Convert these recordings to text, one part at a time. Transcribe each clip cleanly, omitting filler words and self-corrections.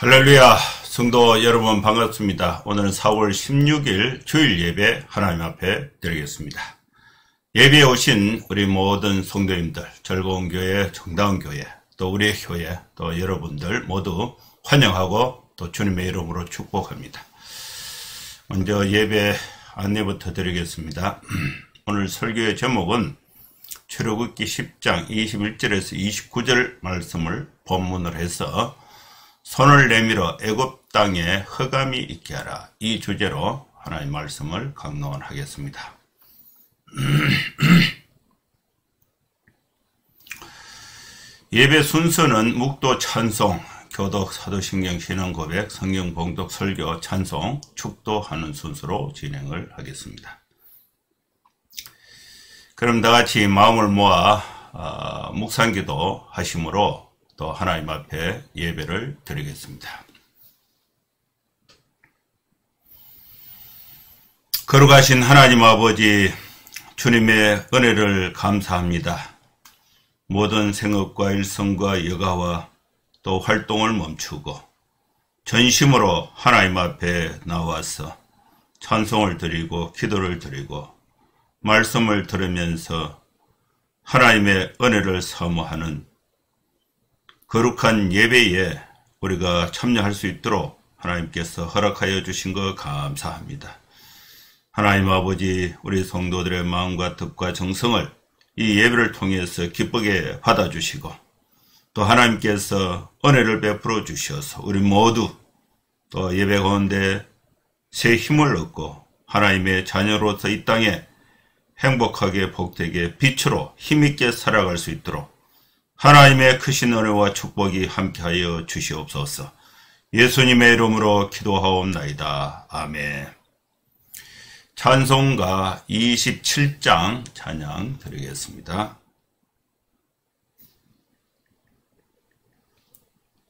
할렐루야, 성도 여러분 반갑습니다. 오늘은 4월 16일 주일 예배 하나님 앞에 드리겠습니다. 예배에 오신 우리 모든 성도님들, 즐거운 교회, 정다운 교회, 또 우리의 교회, 또 여러분들 모두 환영하고 또 주님의 이름으로 축복합니다. 먼저 예배 안내부터 드리겠습니다. 오늘 설교의 제목은 출애굽기 10장 21절에서 29절 말씀을 본문으로 해서 손을 내밀어 애굽 땅에 흑암이 있게 하라, 이 주제로 하나님의 말씀을 강론하겠습니다. 예배 순서는 묵도, 찬송, 교독, 사도신경, 신앙고백, 성경 봉독, 설교, 찬송, 축도하는 순서로 진행을 하겠습니다. 그럼 다같이 마음을 모아 묵상기도 하심으로 또 하나님 앞에 예배를 드리겠습니다. 거룩하신 하나님 아버지, 주님의 은혜를 감사합니다. 모든 생업과 일성과 여가와 또 활동을 멈추고 전심으로 하나님 앞에 나와서 찬송을 드리고 기도를 드리고 말씀을 들으면서 하나님의 은혜를 사모하는 거룩한 예배에 우리가 참여할 수 있도록 하나님께서 허락하여 주신 것 감사합니다. 하나님 아버지, 우리 성도들의 마음과 뜻과 정성을 이 예배를 통해서 기쁘게 받아주시고 또 하나님께서 은혜를 베풀어 주셔서 우리 모두 또 예배 가운데 새 힘을 얻고 하나님의 자녀로서 이 땅에 행복하게 복되게 빛으로 힘있게 살아갈 수 있도록 하나님의 크신 은혜와 축복이 함께하여 주시옵소서. 예수님의 이름으로 기도하옵나이다. 아멘. 찬송가 27장 찬양 드리겠습니다.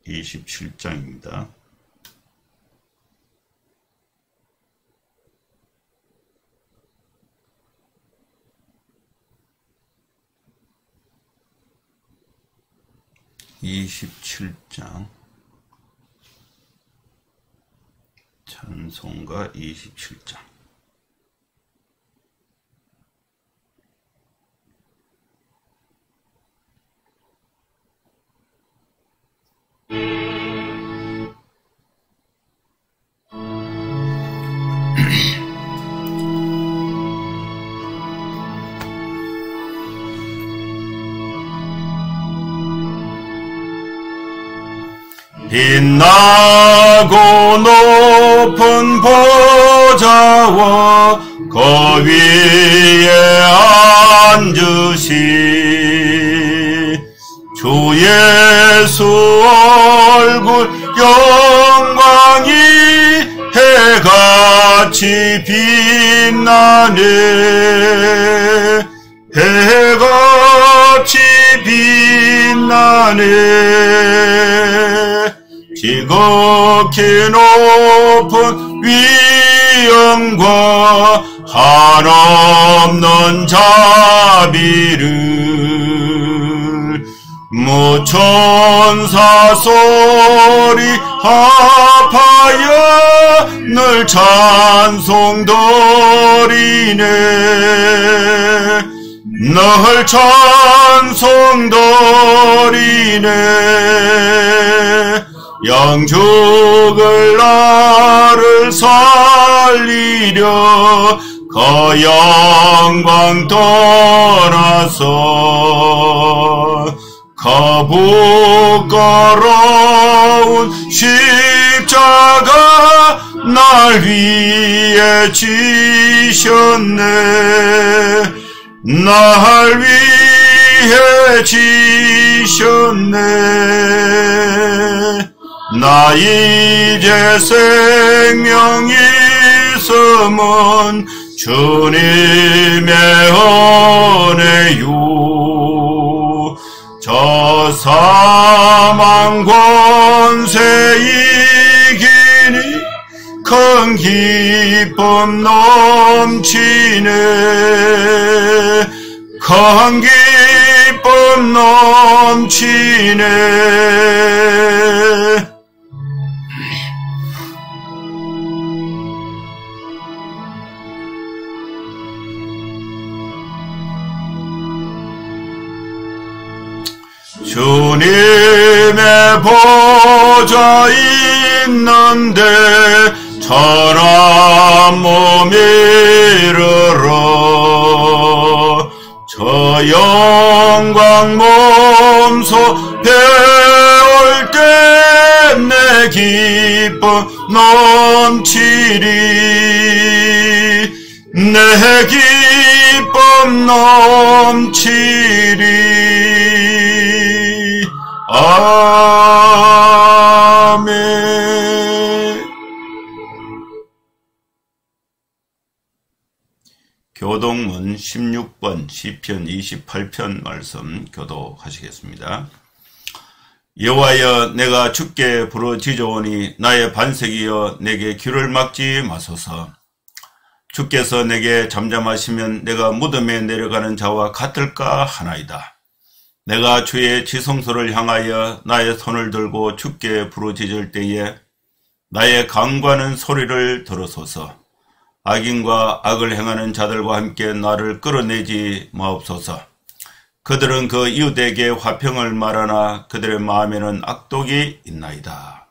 27장입니다. 찬송가 27장. 빛나고 높은 보좌와 그 위에 앉으신 주 예수 얼굴 영광이 해같이 빛나네. 해같이 빛나네. 지극히 높은 위엄과 한없는 자비를 무천사 소리 합하여 늘 찬송드리네. 늘 찬송드리네. 영죽을 나를 살리려 그 영광 떠나서 그 부끄러운 십자가 날 위해 지셨네. 날 위해 지셨네. 나 이제 생명이 있음은 주님의 은혜요. 저 사망 권세 이기니 큰 기쁨 넘치네. 큰 기쁨 넘치네. 주님의 보좌 있는데 천한 몸 이르러 저 영광 몸소 배울 때 내 기쁨 넘치리 내 기쁨 넘치리 아멘. 교독문 16번 시편 28편 말씀 교독하시겠습니다. 여호와여 내가 주께 부르짖어오니 나의 반석이여 내게 귀를 막지 마소서. 주께서 내게 잠잠하시면 내가 무덤에 내려가는 자와 같을까 하나이다. 내가 주의 지성소를 향하여 나의 손을 들고 주께 부르짖을 때에 나의 강구하는 소리를 들으소서. 악인과 악을 행하는 자들과 함께 나를 끌어내지 마옵소서. 그들은 그 이웃에게 화평을 말하나 그들의 마음에는 악독이 있나이다.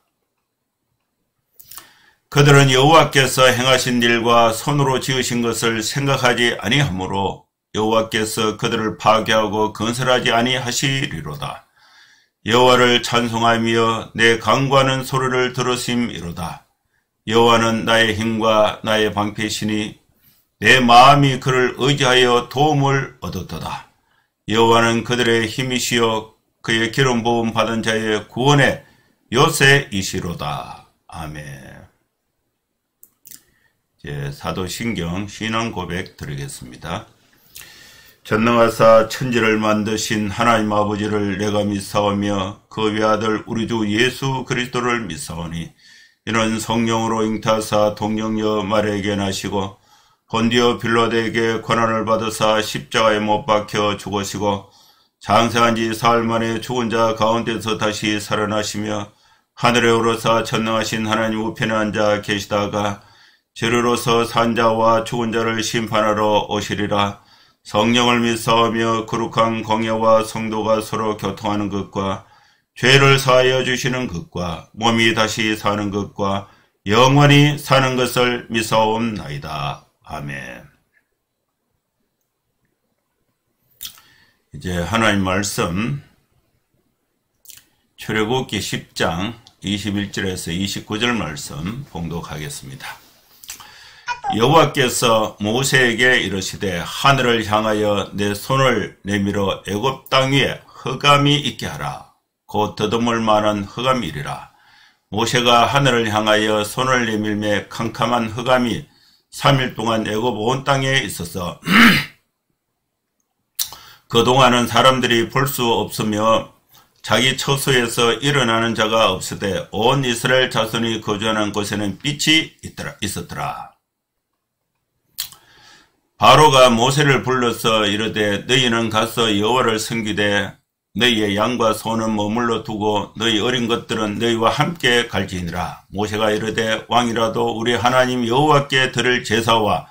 그들은 여호와께서 행하신 일과 손으로 지으신 것을 생각하지 아니하므로 여호와께서 그들을 파괴하고 건설하지 아니하시리로다. 여호와를 찬송하며 내 강구하는 소리를 들으심이로다. 여호와는 나의 힘과 나의 방패시니 내 마음이 그를 의지하여 도움을 얻었도다. 여호와는 그들의 힘이시여 그의 기름 부음 받은 자의 구원의 요새이시로다. 아멘. 이제 사도신경 신앙 고백 드리겠습니다. 전능하사 천지를 만드신 하나님 아버지를 내가 믿사오며 그 외아들 우리 주 예수 그리스도를 믿사오니 이는 성령으로 잉타하사 동정녀 마리아에게 나시고 본디오 빌라도에게 고난을 받으사 십자가에 못 박혀 죽으시고 장사한 지 사흘 만에 죽은 자 가운데서 다시 살아나시며 하늘에 오르사 전능하신 하나님 우편에 앉아 계시다가 죄로서 산 자와 죽은 자를 심판하러 오시리라. 성령을 믿사오며 거룩한 공예와 성도가 서로 교통하는 것과 죄를 사하여 주시는 것과 몸이 다시 사는 것과 영원히 사는 것을 믿사옵나이다. 아멘. 이제 하나님 말씀 출애굽기 10장 21절에서 29절 말씀 봉독하겠습니다. 여호와께서 모세에게 이르시되 하늘을 향하여 내 손을 내밀어 애굽 땅 위에 흑암이 있게 하라. 곧 더듬을 만한 흑암이리라. 모세가 하늘을 향하여 손을 내밀매 캄캄한 흑암이 3일 동안 애굽 온 땅에 있어서 그동안은 사람들이 볼 수 없으며 자기 처소에서 일어나는 자가 없으되 온 이스라엘 자손이 거주하는 곳에는 빛이 있었더라. 바로가 모세를 불러서 이르되 너희는 가서 여호와를 섬기되 너희의 양과 소는 머물러 두고 너희 어린 것들은 너희와 함께 갈지니라. 모세가 이르되 왕이라도 우리 하나님 여호와께 드릴 제사와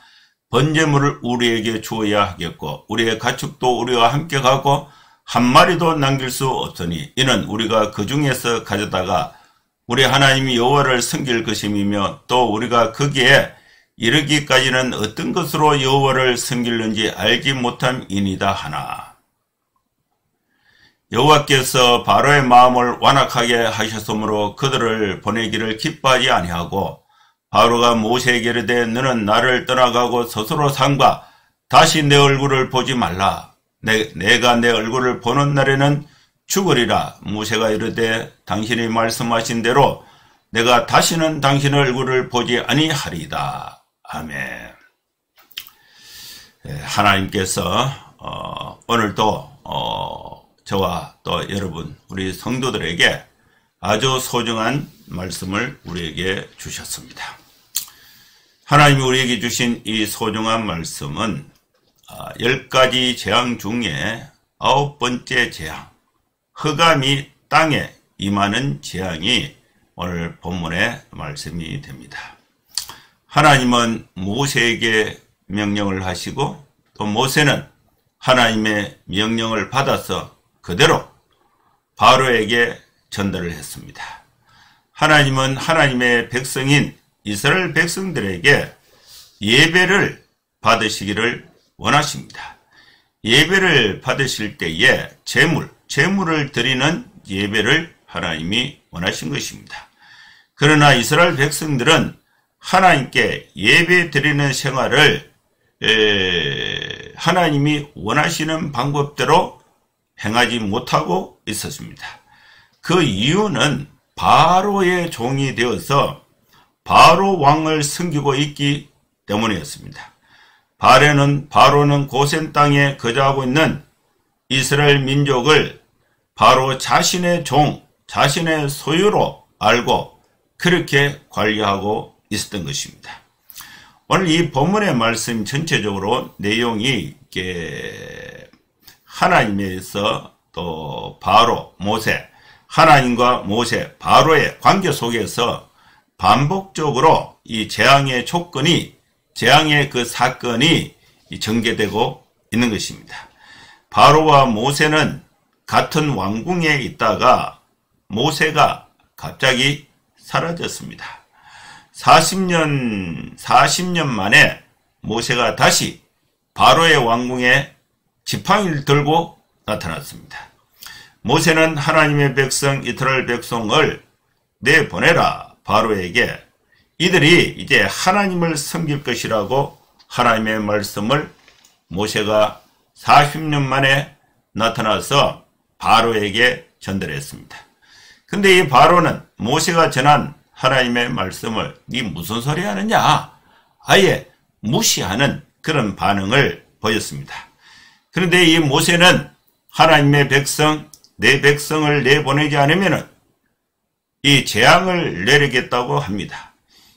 번제물을 우리에게 주어야 하겠고 우리의 가축도 우리와 함께 가고 한 마리도 남길 수 없으니 이는 우리가 그 중에서 가져다가 우리 하나님 여호와를 섬길 것임이며 또 우리가 거기에 이르기까지는 어떤 것으로 여호와를 섬길는지 알지 못함이니이다 하나. 여호와께서 바로의 마음을 완악하게 하셨으므로 그들을 보내기를 기뻐하지 아니하고 바로가 모세에게 이르되 너는 나를 떠나가고 스스로 삼가 다시 내 얼굴을 보지 말라. 내가 내 얼굴을 보는 날에는 죽으리라. 모세가 이르되 당신이 말씀하신 대로 내가 다시는 당신의 얼굴을 보지 아니하리이다. 아멘. 하나님께서 오늘도 저와 또 여러분 우리 성도들에게 아주 소중한 말씀을 우리에게 주셨습니다. 하나님이 우리에게 주신 이 소중한 말씀은 10가지 재앙 중에 9번째 재앙, 흑암이 땅에 임하는 재앙이 오늘 본문의 말씀이 됩니다. 하나님은 모세에게 명령을 하시고 또 모세는 하나님의 명령을 받아서 그대로 바로에게 전달을 했습니다. 하나님은 하나님의 백성인 이스라엘 백성들에게 예배를 받으시기를 원하십니다. 예배를 받으실 때에 제물을 드리는 예배를 하나님이 원하신 것입니다. 그러나 이스라엘 백성들은 하나님께 예배 드리는 생활을 하나님이 원하시는 방법대로 행하지 못하고 있었습니다. 그 이유는 바로의 종이 되어서 바로 왕을 섬기고 있기 때문이었습니다. 바로는 고센 땅에 거주하고 있는 이스라엘 민족을 바로 자신의 종, 자신의 소유로 알고 그렇게 관리하고 있었던 것입니다. 오늘 이 본문의 말씀 전체적으로 내용이 하나님에서 또 바로, 모세, 하나님과 모세, 바로의 관계 속에서 반복적으로 이 재앙의 조건이, 재앙의 그 사건이 전개되고 있는 것입니다. 바로와 모세는 같은 왕궁에 있다가 모세가 갑자기 사라졌습니다. 40년 만에 모세가 다시 바로의 왕궁에 지팡이를 들고 나타났습니다. 모세는 하나님의 백성 이스라엘 백성을 내보내라 바로에게 이들이 이제 하나님을 섬길 것이라고 하나님의 말씀을 모세가 40년 만에 나타나서 바로에게 전달했습니다. 근데 이 바로는 모세가 전한 하나님의 말씀을 네 무슨 소리 하느냐 아예 무시하는 그런 반응을 보였습니다. 그런데 이 모세는 하나님의 백성, 내 백성을 내보내지 않으면 이 재앙을 내리겠다고 합니다.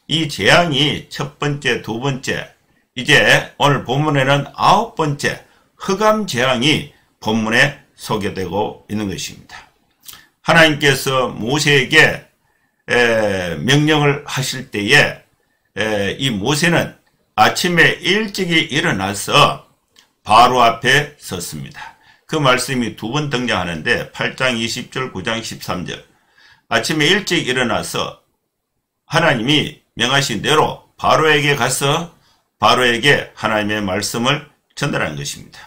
이 재앙이 첫 번째, 두 번째, 이제 오늘 본문에는 9번째 흑암 재앙이 본문에 소개되고 있는 것입니다. 하나님께서 모세에게 명령을 하실 때에 이 모세는 아침에 일찍이 일어나서 바로 앞에 섰습니다. 그 말씀이 두 번 등장하는데 8장 20절, 9장 13절. 아침에 일찍 일어나서 하나님이 명하신 대로 바로에게 가서 바로에게 하나님의 말씀을 전달한 것입니다.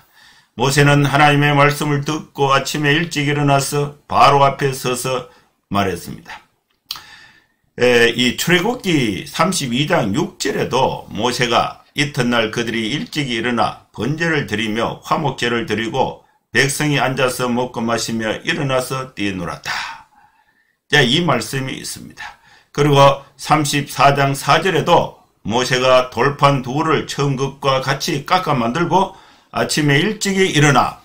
모세는 하나님의 말씀을 듣고 아침에 일찍 일어나서 바로 앞에 서서 말했습니다. 이 출애굽기 32장 6절에도 모세가 이튿날 그들이 일찍 일어나 번제를 드리며 화목제를 드리고 백성이 앉아서 먹고 마시며 일어나서 뛰어놀았다. 자, 이 말씀이 있습니다. 그리고 34장 4절에도 모세가 돌판 둘을 처음 것과 같이 깎아 만들고 아침에 일찍이 일어나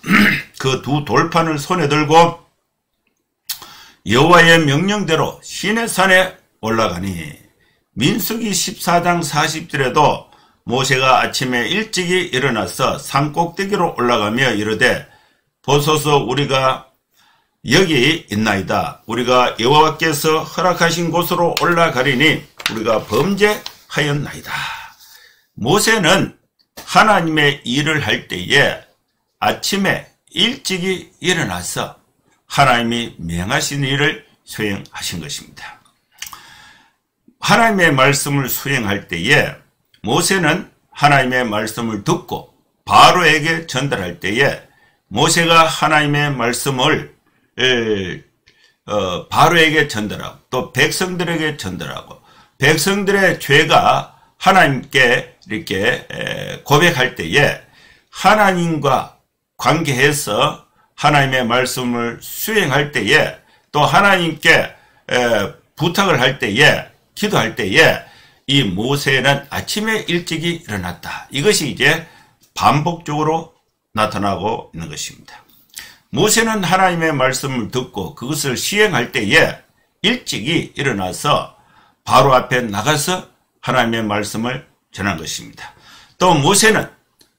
그 두 돌판을 손에 들고 여호와의 명령대로 시내산에 올라가니 민수기 14장 40절에도 모세가 아침에 일찍이 일어나서 산꼭대기로 올라가며 이르되 보소서 우리가 여기 있나이다. 우리가 여호와께서 허락하신 곳으로 올라가리니 우리가 범죄하였나이다. 모세는 하나님의 일을 할 때에 아침에 일찍이 일어나서 하나님이 명하신 일을 수행하신 것입니다. 하나님의 말씀을 수행할 때에 모세는 하나님의 말씀을 듣고 바로에게 전달할 때에 모세가 하나님의 말씀을 바로에게 전달하고 또 백성들에게 전달하고 백성들의 죄가 하나님께 이렇게 고백할 때에 하나님과 관계해서 하나님의 말씀을 수행할 때에 또 하나님께 부탁을 할 때에 기도할 때에 이 모세는 아침에 일찍이 일어났다. 이것이 이제 반복적으로 나타나고 있는 것입니다. 모세는 하나님의 말씀을 듣고 그것을 시행할 때에 일찍이 일어나서 바로 앞에 나가서 하나님의 말씀을 전한 것입니다. 또 모세는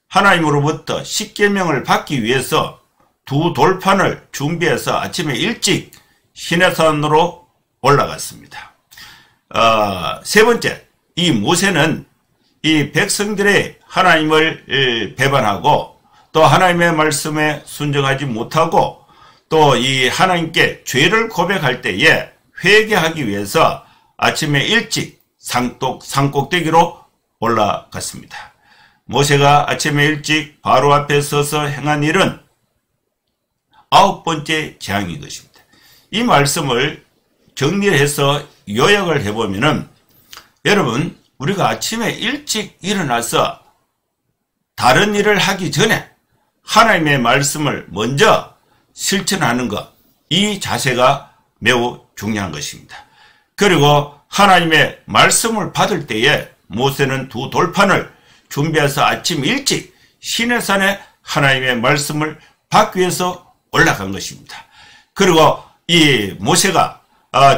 하나님으로부터 십계명을 받기 위해서 두 돌판을 준비해서 아침에 일찍 시내산으로 올라갔습니다. 세 번째, 이 모세는 이 백성들의 하나님을 배반하고 또 하나님의 말씀에 순종하지 못하고 또 이 하나님께 죄를 고백할 때에 회개하기 위해서 아침에 일찍 산꼭대기로 올라갔습니다. 모세가 아침에 일찍 바로 앞에 서서 행한 일은 9번째 재앙인 것입니다. 이 말씀을 정리해서 요약을 해보면은, 여러분, 우리가 아침에 일찍 일어나서 다른 일을 하기 전에 하나님의 말씀을 먼저 실천하는 것, 이 자세가 매우 중요한 것입니다. 그리고 하나님의 말씀을 받을 때에 모세는 두 돌판을 준비해서 아침 일찍 시내산에 하나님의 말씀을 받기 위해서 올라간 것입니다. 그리고 이 모세가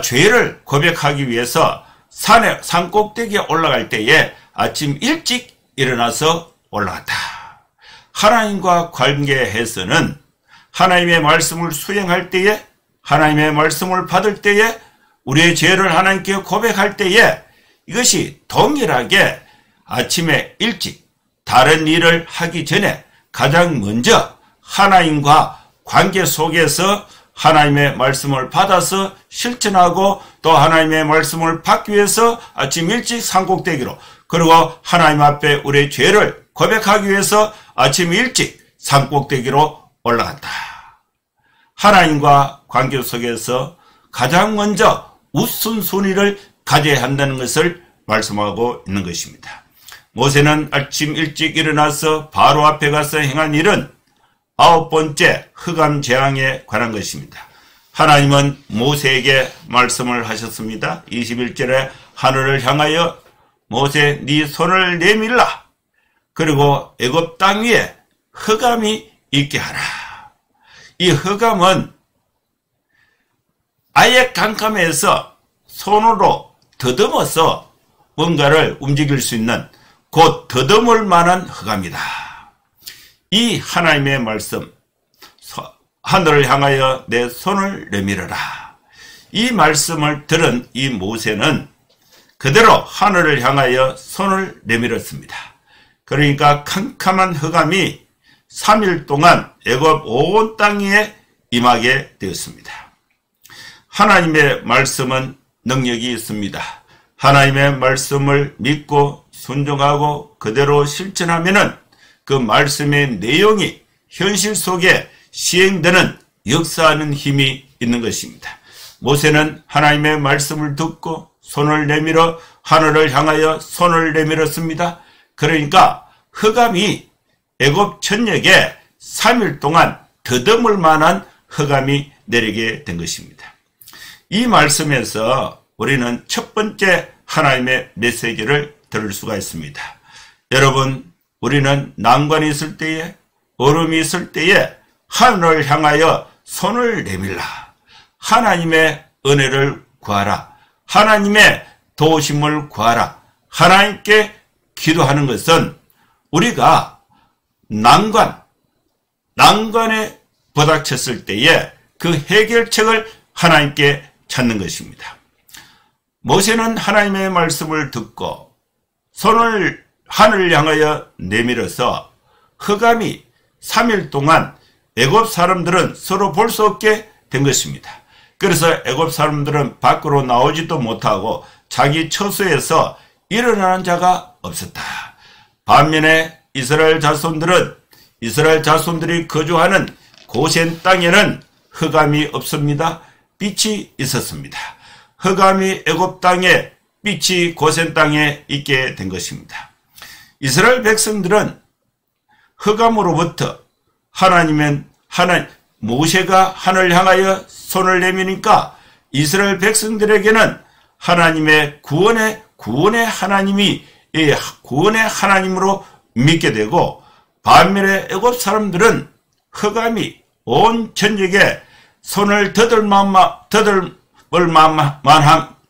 죄를 고백하기 위해서 산 꼭대기에 올라갈 때에 아침 일찍 일어나서 올라갔다. 하나님과 관계에서는 하나님의 말씀을 수행할 때에, 하나님의 말씀을 받을 때에, 우리의 죄를 하나님께 고백할 때에 이것이 동일하게 아침에 일찍 다른 일을 하기 전에 가장 먼저 하나님과 관계 속에서 하나님의 말씀을 받아서 실천하고, 또 하나님의 말씀을 받기 위해서 아침 일찍 산꼭대기로, 그리고 하나님 앞에 우리의 죄를 고백하기 위해서 아침 일찍 산꼭대기로 올라갔다. 하나님과 관계 속에서 가장 먼저 우선순위를 가져야 한다는 것을 말씀하고 있는 것입니다. 모세는 아침 일찍 일어나서 바로 앞에 가서 행한 일은 9번째 흑암 재앙에 관한 것입니다. 하나님은 모세에게 말씀을 하셨습니다. 21절에 하늘을 향하여 모세 네 손을 내밀라. 그리고 애굽 땅 위에 흑암이 있게 하라. 이 흑암은 아예 깜깜해서 손으로 더듬어서 뭔가를 움직일 수 있는, 곧 더듬을 만한 흑암이다. 이 하나님의 말씀, 하늘을 향하여 내 손을 내밀어라. 이 말씀을 들은 이 모세는 그대로 하늘을 향하여 손을 내밀었습니다. 그러니까 캄캄한 흑암이 3일 동안 애굽 온 땅 위에 임하게 되었습니다. 하나님의 말씀은 능력이 있습니다. 하나님의 말씀을 믿고 순종하고 그대로 실천하면은 그 말씀의 내용이 현실 속에 시행되는, 역사하는 힘이 있는 것입니다. 모세는 하나님의 말씀을 듣고 손을 내밀어 하늘을 향하여 손을 내밀었습니다. 그러니까 흑암이 애굽 전역에 3일 동안 더듬을 만한 흑암이 내리게 된 것입니다. 이 말씀에서 우리는 첫 번째 하나님의 메시지를 들을 수가 있습니다. 여러분, 우리는 난관이 있을 때에, 어려움이 있을 때에 하늘을 향하여 손을 내밀라. 하나님의 은혜를 구하라. 하나님의 도우심을 구하라. 하나님께 기도하는 것은 우리가 난관에 부닥쳤을 때에 그 해결책을 하나님께 찾는 것입니다. 모세는 하나님의 말씀을 듣고 손을 하늘을 향하여 내밀어서 흑암이 3일 동안 애굽 사람들은 서로 볼 수 없게 된 것입니다. 그래서 애굽 사람들은 밖으로 나오지도 못하고 자기 처소에서 일어나는 자가 없었다. 반면에 이스라엘 자손들이 거주하는 고센 땅에는 흑암이 없습니다. 빛이 있었습니다. 흑암이 애굽 땅에, 빛이 고센 땅에 있게 된 것입니다. 이스라엘 백성들은 흑암으로부터 모세가 하늘을 향하여 손을 내미니까 이스라엘 백성들에게는 하나님의 구원의 하나님으로 믿게 되고, 반면에 애굽 사람들은 흑암이 온 전역에 손을 더듬을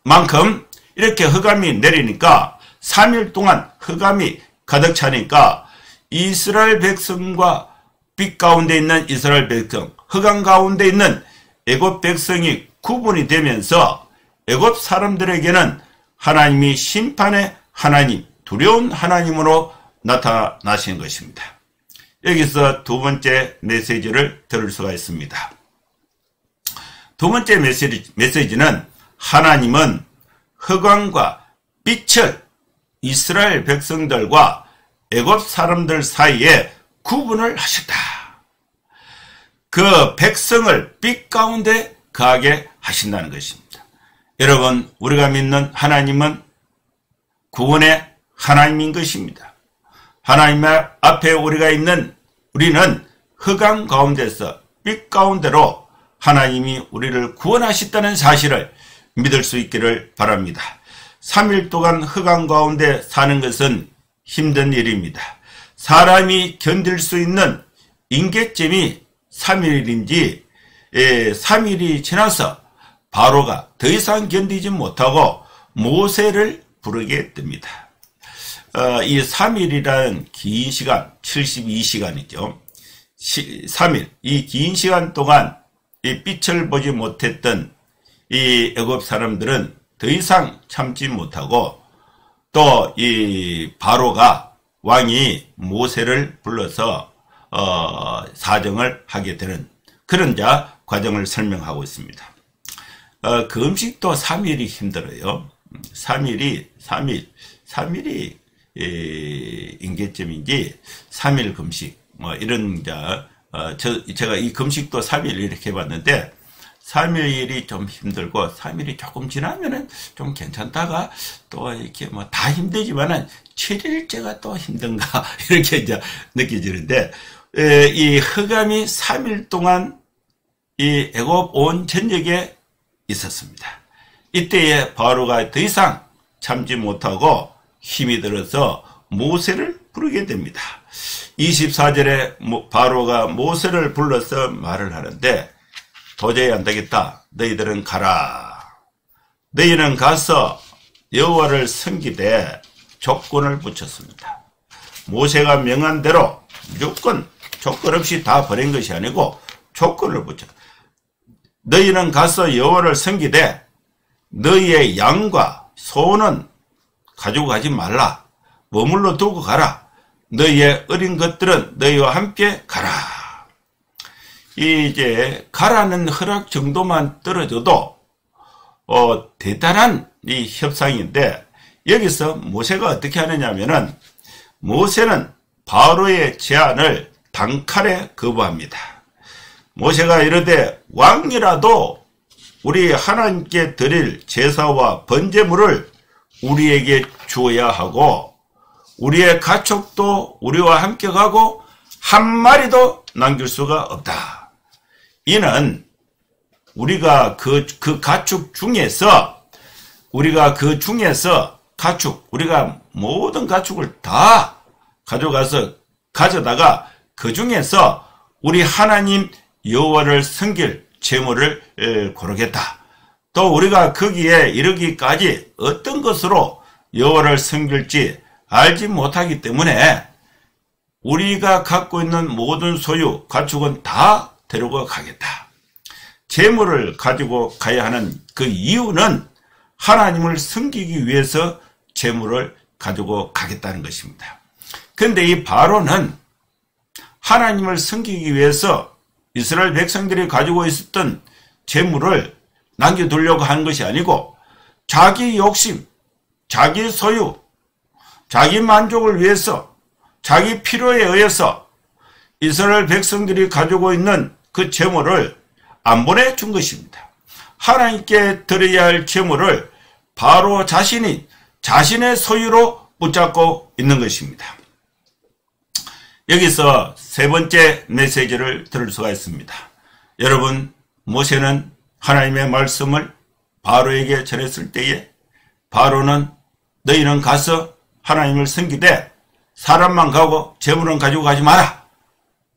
만큼 이렇게 흑암이 내리니까 3일 동안 흑암이 가득 차니까 이스라엘 백성과 빛 가운데 있는 이스라엘 백성, 흑암 가운데 있는 애굽 백성이 구분이 되면서 애굽 사람들에게는 하나님이 심판의 하나님, 두려운 하나님으로 나타나신 것입니다. 여기서 두 번째 메시지를 들을 수가 있습니다. 두 번째 메시지는 하나님은 흑암과 빛을 이스라엘 백성들과 애굽 사람들 사이에 구분을 하셨다. 그 백성을 빛 가운데 거하게 하신다는 것입니다. 여러분, 우리가 믿는 하나님은 구원의 하나님인 것입니다. 하나님 앞에 우리는 흑암 가운데서 빛 가운데로 하나님이 우리를 구원하셨다는 사실을 믿을 수 있기를 바랍니다. 3일 동안 흑암 가운데 사는 것은 힘든 일입니다. 사람이 견딜 수 있는 임계점이 3일인지 3일이 지나서 바로가 더 이상 견디지 못하고 모세를 부르게 됩니다. 이 3일이라는 긴 시간, 72시간이죠. 3일, 이 긴 시간 동안 이 빛을 보지 못했던 이 애굽 사람들은 더 이상 참지 못하고 또 이 바로가 왕이 모세를 불러서 사정을 하게 되는 그런 과정을 설명하고 있습니다. 그 음식도 3일이 힘들어요. 3일이 임계점인지 3일 금식 이런 제가 이 금식도 3일 이렇게 해봤는데 3일이 좀 힘들고 3일이 조금 지나면은 좀 괜찮다가 또 이렇게 다 힘들지만은 7일째가 또 힘든가 이렇게 느껴지는데 이 흑암이 3일 동안 이 애굽 온 전역에 있었습니다. 이때에 바로가 더 이상 참지 못하고 힘이 들어서 모세를 부르게 됩니다. 24절에 바로가 모세를 불러서 말을 하는데 도저히 안 되겠다. 너희들은 가라. 너희는 가서 여호와를 섬기되 조건을 붙였습니다. 모세가 명한 대로 무조건 조건 없이 다 버린 것이 아니고 조건을 붙여. 너희는 가서 여호와를 섬기되 너희의 양과 소는 가지고 가지 말라. 머물러 두고 가라. 너희의 어린 것들은 너희와 함께 가라. 이제 가라는 허락 정도만 떨어져도 대단한 이 협상인데 여기서 모세가 어떻게 하느냐면은 모세는 바로의 제안을 단칼에 거부합니다. 모세가 이르되 왕이라도 우리 하나님께 드릴 제사와 번제물을 우리에게 주어야 하고 우리의 가축도 우리와 함께 가고 한 마리도 남길 수가 없다. 이는 우리가 그 가축 중에서 우리가 모든 가축을 다 가져다가 그 중에서 우리 하나님 여호와를 섬길 제물을 고르겠다. 또 우리가 거기에 이르기까지 어떤 것으로 여호와를 섬길지 알지 못하기 때문에 우리가 갖고 있는 모든 소유, 가축은 다 데리고 가겠다. 제물을 가지고 가야 하는 그 이유는 하나님을 섬기기 위해서 제물을 가지고 가겠다는 것입니다. 그런데 이 바로는 하나님을 섬기기 위해서 이스라엘 백성들이 가지고 있었던 제물을 남겨두려고 하는 것이 아니고 자기 욕심, 자기 소유, 자기 만족을 위해서 자기 필요에 의해서 이스라엘 백성들이 가지고 있는 그 제물을 안 보내준 것입니다. 하나님께 드려야 할 제물을 바로 자신이 자신의 소유로 붙잡고 있는 것입니다. 여기서 세 번째 메시지를 들을 수가 있습니다. 여러분, 모세는 하나님의 말씀을 바로에게 전했을 때에 바로는 너희는 가서 하나님을 섬기되 사람만 가고 제물은 가지고 가지 마라.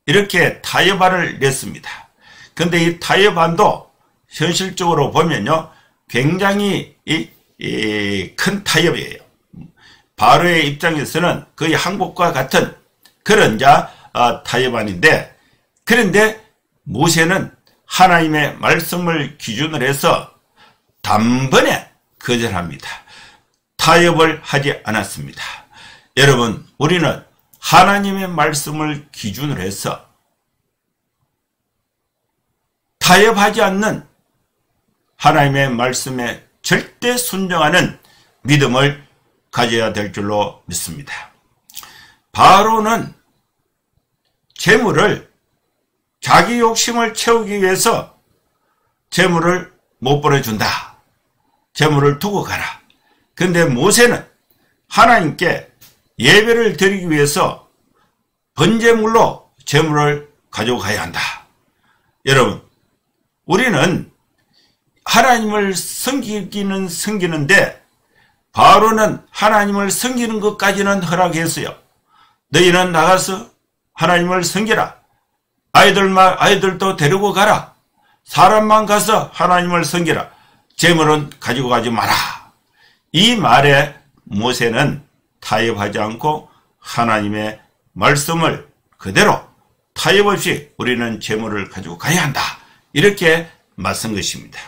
이렇게 타협안을 냈습니다. 그런데 이 타협안도 현실적으로 보면요, 굉장히 큰 타협이에요. 바로의 입장에서는 거의 항복과 같은 그런 타협안인데, 그런데 모세는 하나님의 말씀을 기준으로 해서 단번에 거절합니다. 타협을 하지 않았습니다. 여러분, 우리는 하나님의 말씀을 기준으로 해서 타협하지 않는 하나님의 말씀에 절대 순종하는 믿음을 가져야 될 줄로 믿습니다. 바로는 재물을 자기 욕심을 채우기 위해서 재물을 못 보내준다. 재물을 두고 가라. 근데 모세는 하나님께 예배를 드리기 위해서 번제물로 재물을 가지고 가야 한다. 여러분, 우리는 하나님을 섬기기는 섬기는데 바로는 하나님을 섬기는 것까지는 허락했어요. 너희는 나가서 하나님을 섬기라. 아이들도 데리고 가라. 사람만 가서 하나님을 섬기라. 재물은 가지고 가지 마라. 이 말에 모세는 타협하지 않고 하나님의 말씀을 그대로 타협 없이 우리는 재물을 가지고 가야 한다. 이렇게 말씀 것입니다.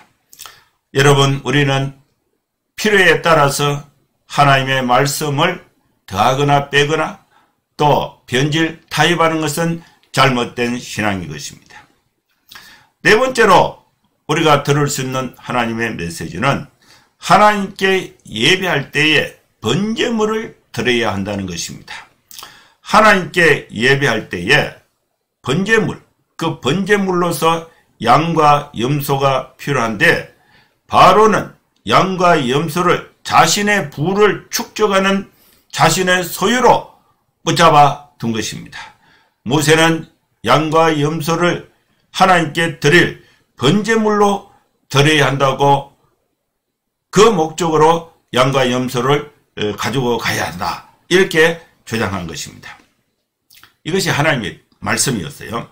여러분, 우리는 필요에 따라서 하나님의 말씀을 더하거나 빼거나 또 변질, 타협하는 것은 잘못된 신앙인 것입니다. 네 번째로 우리가 들을 수 있는 하나님의 메시지는 하나님께 예배할 때에 번제물을 드려야 한다는 것입니다. 하나님께 예배할 때에 번제물, 그 번제물로서 양과 염소가 필요한데 바로는 양과 염소를 자신의 부를 축적하는 자신의 소유로 붙잡아 둔 것입니다. 모세는 양과 염소를 하나님께 드릴 번제물로 드려야 한다고 그 목적으로 양과 염소를 가지고 가야 한다. 이렇게 주장한 것입니다. 이것이 하나님의 말씀이었어요.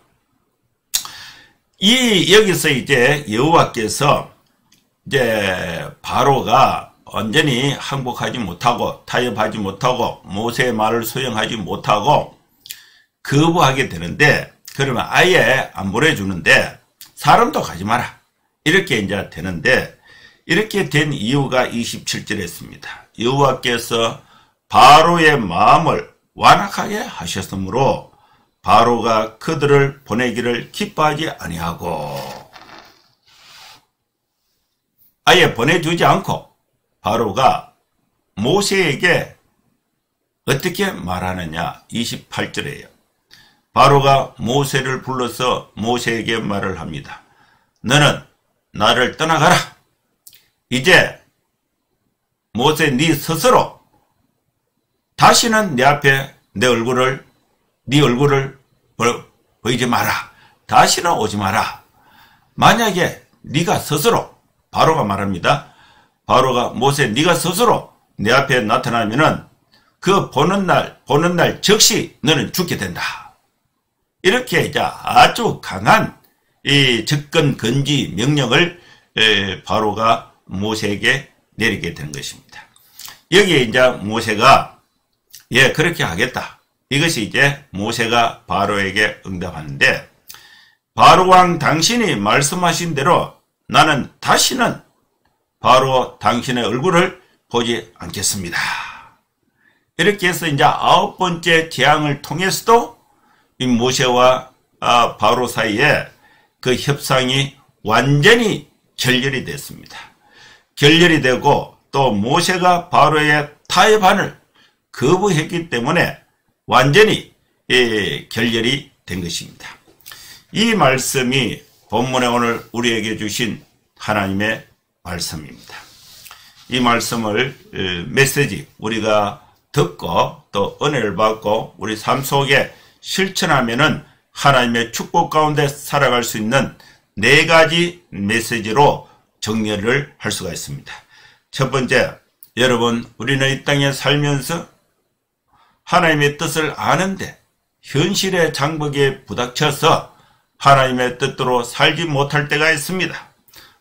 여기서 이제 여호와께서 이제 바로가 완전히 항복하지 못하고 타협하지 못하고 모세의 말을 수용하지 못하고 거부하게 되는데, 그러면 아예 안 보내주는데 사람도 가지 마라. 이렇게 이제 되는데, 이렇게 된 이유가 27절에 있습니다. 여호와께서 바로의 마음을 완악하게 하셨으므로 바로가 그들을 보내기를 기뻐하지 아니하고, 아예 보내주지 않고 바로가 모세에게 어떻게 말하느냐. 28절에요. 바로가 모세를 불러서 모세에게 말을 합니다. 너는 나를 떠나가라. 이제 모세 네 스스로 다시는 내 앞에 네 얼굴을 보이지 마라. 다시는 오지 마라. 만약에 네가 스스로, 바로가 말합니다. 바로가 모세 네가 스스로 내 앞에 나타나면은 그 보는 날 즉시 너는 죽게 된다. 이렇게 이제 아주 강한 이 접근 금지 명령을 바로가 모세에게 내리게 되는 것입니다. 여기에 이제 모세가 예, 그렇게 하겠다. 이것이 이제 모세가 바로에게 응답하는데, 바로왕 당신이 말씀하신 대로 나는 다시는 바로 당신의 얼굴을 보지 않겠습니다. 이렇게 해서 이제 9번째 재앙을 통해서도 이 모세와 바로 사이에 그 협상이 완전히 결렬이 됐습니다. 결렬이 되고 또 모세가 바로의 타협안을 거부했기 때문에 완전히 결렬이 된 것입니다. 이 말씀이 본문에 오늘 우리에게 주신 하나님의 말씀입니다. 이 말씀을 메시지 우리가 듣고 또 은혜를 받고 우리 삶 속에 실천하면은 하나님의 축복 가운데 살아갈 수 있는 4가지 메시지로 정리를 할 수가 있습니다. 첫 번째, 여러분, 우리는 이 땅에 살면서 하나님의 뜻을 아는데 현실의 장벽에 부닥쳐서 하나님의 뜻대로 살지 못할 때가 있습니다.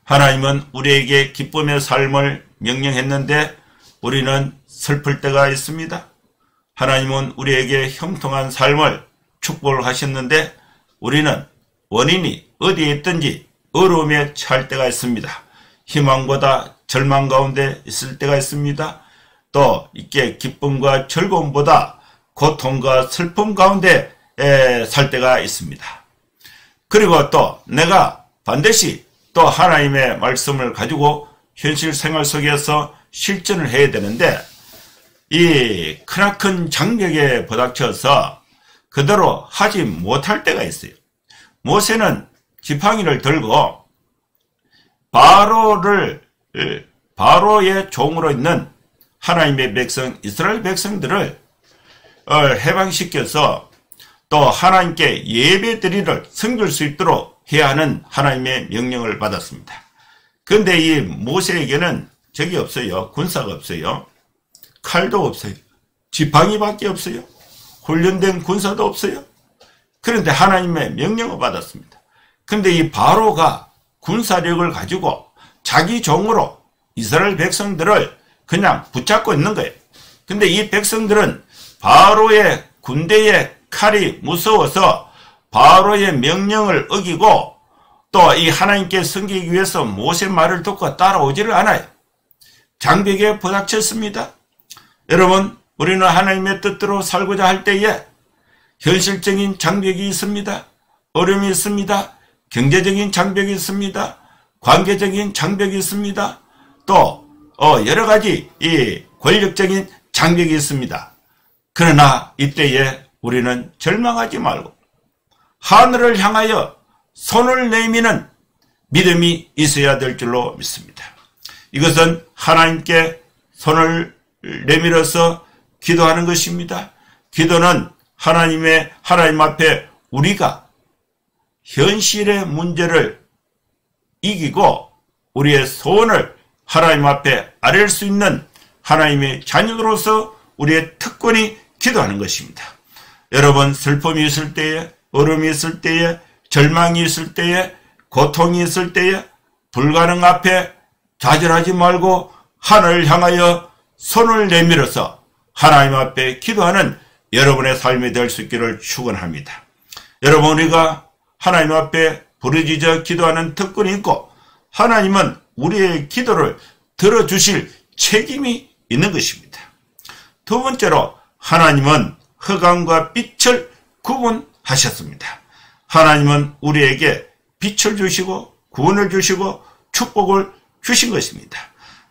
하나님은 우리에게 기쁨의 삶을 명령했는데 우리는 슬플 때가 있습니다. 하나님은 우리에게 형통한 삶을 축복을 하셨는데 우리는 원인이 어디에 있든지 어려움에 처할 때가 있습니다. 희망보다 절망 가운데 있을 때가 있습니다. 또 이게 기쁨과 즐거움보다 고통과 슬픔 가운데 살 때가 있습니다. 그리고 또 내가 반드시 또 하나님의 말씀을 가지고 현실 생활 속에서 실천을 해야 되는데 이 크나큰 장벽에 부닥쳐서 그대로 하지 못할 때가 있어요. 모세는 지팡이를 들고 바로의 종으로 있는 하나님의 백성 이스라엘 백성들을 해방시켜서 또 하나님께 예배드리를 섬길 수 있도록 해야 하는 하나님의 명령을 받았습니다. 그런데 이 모세에게는 적이 없어요. 군사가 없어요. 칼도 없어요. 지팡이밖에 없어요. 훈련된 군사도 없어요. 그런데 하나님의 명령을 받았습니다. 그런데 이 바로가 군사력을 가지고 자기 종으로 이스라엘 백성들을 그냥 붙잡고 있는 거예요. 근데 이 백성들은 바로의 군대의 칼이 무서워서 바로의 명령을 어기고 또 이 하나님께 섬기기 위해서 모세 말을 듣고 따라오지를 않아요. 장벽에 부닥쳤습니다. 여러분, 우리는 하나님의 뜻대로 살고자 할 때에 현실적인 장벽이 있습니다. 어려움이 있습니다. 경제적인 장벽이 있습니다. 관계적인 장벽이 있습니다. 또 여러 가지 이 권력적인 장벽이 있습니다. 그러나 이때에 우리는 절망하지 말고 하늘을 향하여 손을 내미는 믿음이 있어야 될 줄로 믿습니다. 이것은 하나님께 손을 내밀어서 기도하는 것입니다. 기도는 하나님 앞에 우리가 현실의 문제를 이기고 우리의 소원을 하나님 앞에 아뢰을 수 있는 하나님의 자녀로서 우리의 특권이 기도하는 것입니다. 여러분, 슬픔이 있을 때에, 어려움이 있을 때에, 절망이 있을 때에, 고통이 있을 때에 불가능 앞에 좌절하지 말고 하늘을 향하여 손을 내밀어서 하나님 앞에 기도하는 여러분의 삶이 될 수 있기를 축원합니다. 여러분, 우리가 하나님 앞에 부르짖어 기도하는 특권이 있고 하나님은 우리의 기도를 들어주실 책임이 있는 것입니다. 두 번째로 하나님은 흑암과 빛을 구분하셨습니다. 하나님은 우리에게 빛을 주시고 구원을 주시고 축복을 주신 것입니다.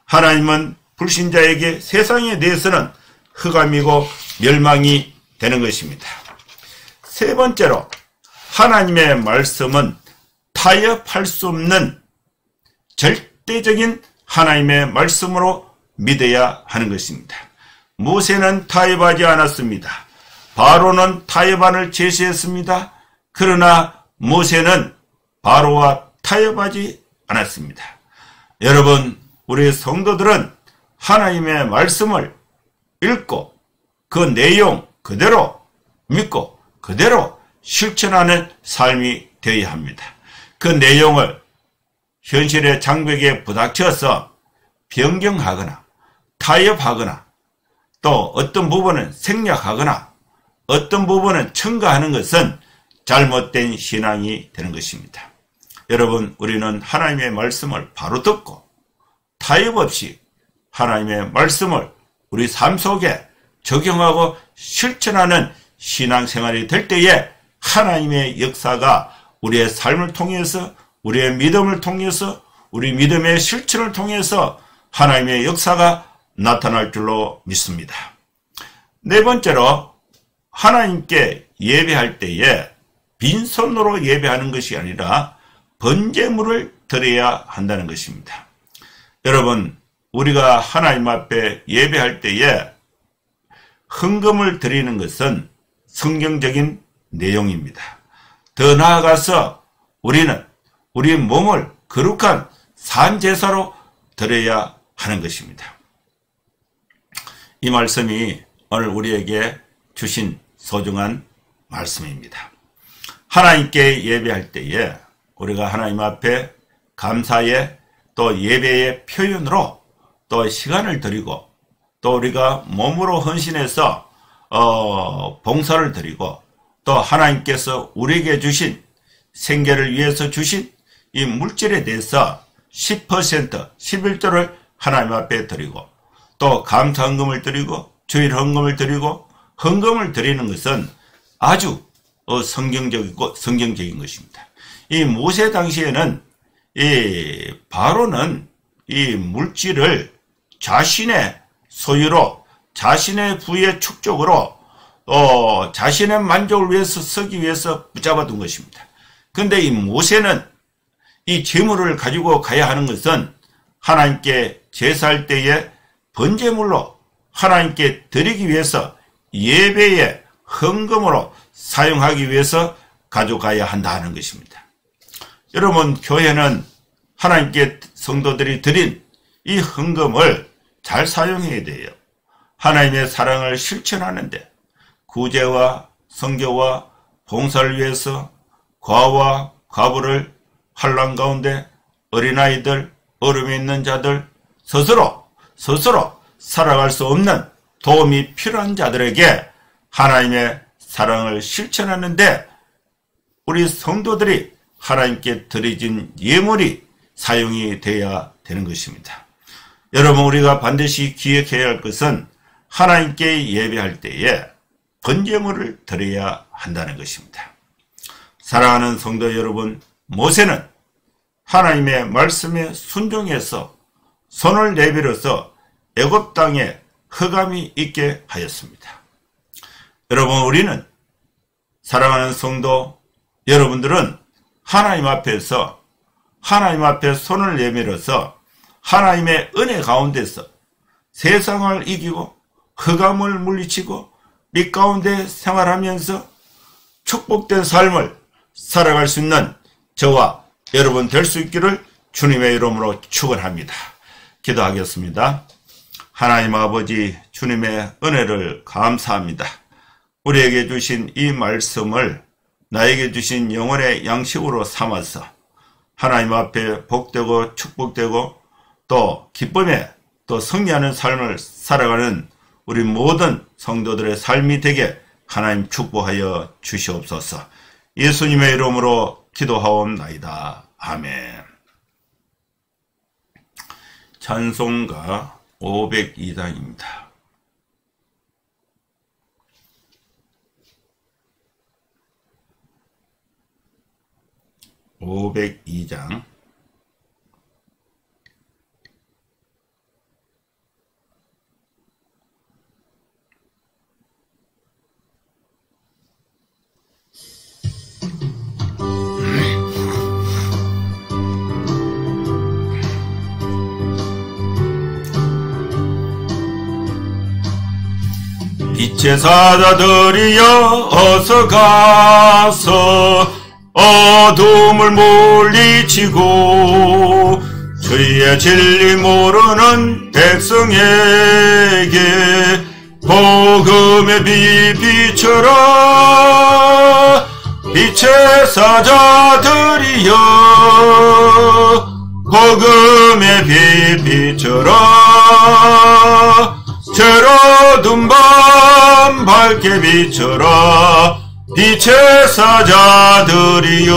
하나님은 불신자에게 세상에 대해서는 흑암이고 멸망이 되는 것입니다. 세 번째로 하나님의 말씀은 타협할 수 없는 절대적인 하나님의 말씀으로 믿어야 하는 것입니다. 모세는 타협하지 않았습니다. 바로는 타협안을 제시했습니다. 그러나 모세는 바로와 타협하지 않았습니다. 여러분, 우리 성도들은 하나님의 말씀을 읽고 그 내용 그대로 믿고 그대로 실천하는 삶이 되어야 합니다. 그 내용을 현실의 장벽에 부닥쳐서 변경하거나 타협하거나 또 어떤 부분은 생략하거나 어떤 부분은 첨가하는 것은 잘못된 신앙이 되는 것입니다. 여러분, 우리는 하나님의 말씀을 바로 듣고 타협 없이 하나님의 말씀을 우리 삶 속에 적용하고 실천하는 신앙생활이 될 때에 하나님의 역사가 우리의 삶을 통해서 우리의 믿음을 통해서 우리 믿음의 실천을 통해서 하나님의 역사가 나타날 줄로 믿습니다. 네 번째로 하나님께 예배할 때에 빈손으로 예배하는 것이 아니라 번제물을 드려야 한다는 것입니다. 여러분, 우리가 하나님 앞에 예배할 때에 헌금을 드리는 것은 성경적인 내용입니다. 더 나아가서 우리는 우리 몸을 거룩한 산제사로 드려야 하는 것입니다. 이 말씀이 오늘 우리에게 주신 소중한 말씀입니다. 하나님께 예배할 때에 우리가 하나님 앞에 감사의 또 예배의 표현으로 또 시간을 드리고 또 우리가 몸으로 헌신해서 봉사를 드리고 또 하나님께서 우리에게 주신 생계를 위해서 주신 이 물질에 대해서 10% 11조를 하나님 앞에 드리고 또 감사헌금을 드리고 주일 헌금을 드리고 헌금을 드리는 것은 아주 성경적인 것입니다. 이 모세 당시에는 이 바로는 이 물질을 자신의 소유로, 자신의 부의 축적으로 자신의 만족을 위해서 쓰기 위해서 붙잡아 둔 것입니다. 그런데 이 모세는 이 재물을 가지고 가야 하는 것은 하나님께 제사할 때에 번제물로 하나님께 드리기 위해서 예배의 헌금으로 사용하기 위해서 가져가야 한다는 것입니다. 여러분, 교회는 하나님께 성도들이 드린 이 헌금을 잘 사용해야 돼요. 하나님의 사랑을 실천하는데 구제와 선교와 봉사를 위해서 과와 과부를 환난 가운데 어린아이들, 어려움에 있는 자들, 스스로 살아갈 수 없는 도움이 필요한 자들에게 하나님의 사랑을 실천하는데 우리 성도들이 하나님께 드려진 예물이 사용이 되어야 되는 것입니다. 여러분, 우리가 반드시 기억해야 할 것은 하나님께 예배할 때에 번제물을 드려야 한다는 것입니다. 사랑하는 성도 여러분, 모세는 하나님의 말씀에 순종해서 손을 내밀어서 애굽 땅에 흑암이 있게 하였습니다. 여러분, 우리는 사랑하는 성도 여러분들은 하나님 앞에 손을 내밀어서 하나님의 은혜 가운데서 세상을 이기고 흑암을 물리치고 빛 가운데 생활하면서 축복된 삶을 살아갈 수 있는 저와 여러분 될 수 있기를 주님의 이름으로 축원합니다. 기도하겠습니다. 하나님 아버지, 주님의 은혜를 감사합니다. 우리에게 주신 이 말씀을 나에게 주신 영혼의 양식으로 삼아서 하나님 앞에 복되고 축복되고 또 기쁨에 또 승리하는 삶을 살아가는 우리 모든 성도들의 삶이 되게 하나님 축복하여 주시옵소서. 예수님의 이름으로 기도하옵나이다. 아멘. 찬송가 502장입니다. (502장) 빛의 사자들이여 어서 가서 어둠을 물리치고 주의 진리 모르는 백성에게 복음의 빛 비춰라. 빛의 사자들이여 복음의 빛 비춰라. 죄로둔 밤 밝게 비춰라. 빛의 사자들이여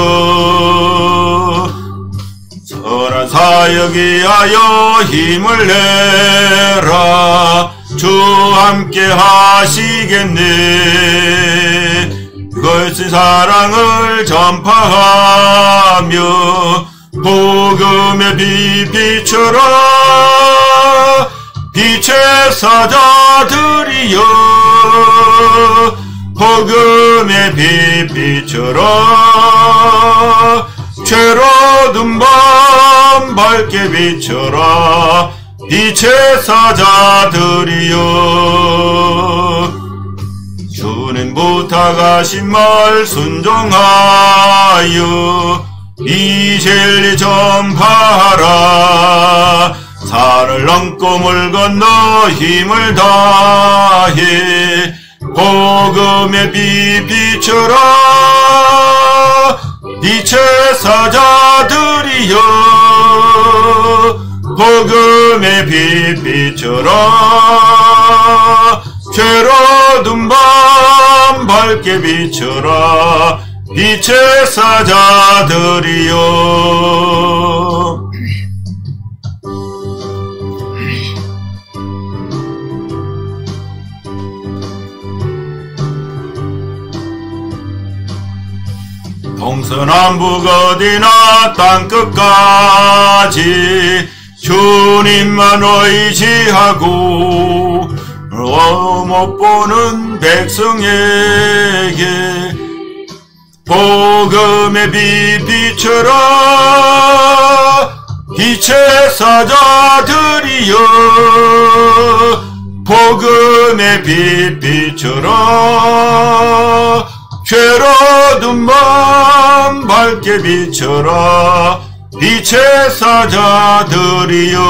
선한 사역 위하여 힘을 내라. 주 함께 하시겠네. 그것의 사랑을 전파하며 복음의 빛 비춰라. 빛의 사자들이여 복음의 빛 비춰라. 죄로둔 밤 밝게 비춰라. 빛의 사자들이여 주님 부탁하신 말 순종하여 이 진리 전파하라. 산을 넘고 물 건너 힘을 다해 복음의 빛 비춰라. 빛의 사자들이여 복음의 빛 비춰라. 죄로둔 밤 밝게 비춰라. 빛의 사자들이여 동서남북 어디나 땅끝까지 주님만 의지하고 못 보는 백성에게 복음의 빛 비춰라. 빛의 사자들이여 복음의 빛 비춰라. 죄로든 맘 밝게 비춰라. 빛의 사자들이여.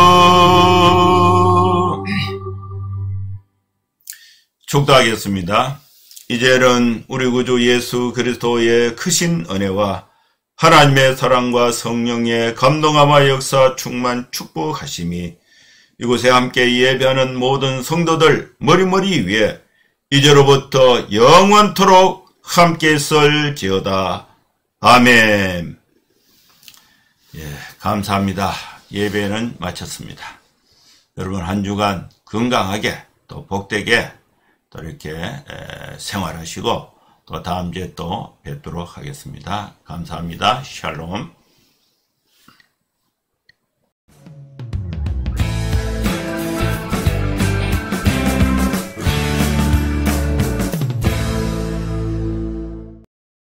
축도하겠습니다. 이제는 우리 구주 예수 그리스도의 크신 은혜와 하나님의 사랑과 성령의 감동함과 역사 충만 축복하심이 이곳에 함께 예배하는 모든 성도들 머리머리 위에 이제로부터 영원토록 함께 있을지어다. 아멘. 감사합니다. 예배는 마쳤습니다. 여러분 한 주간 건강하게 또 복되게 또 이렇게 생활하시고 또 다음 주에 또 뵙도록 하겠습니다. 감사합니다. 샬롬.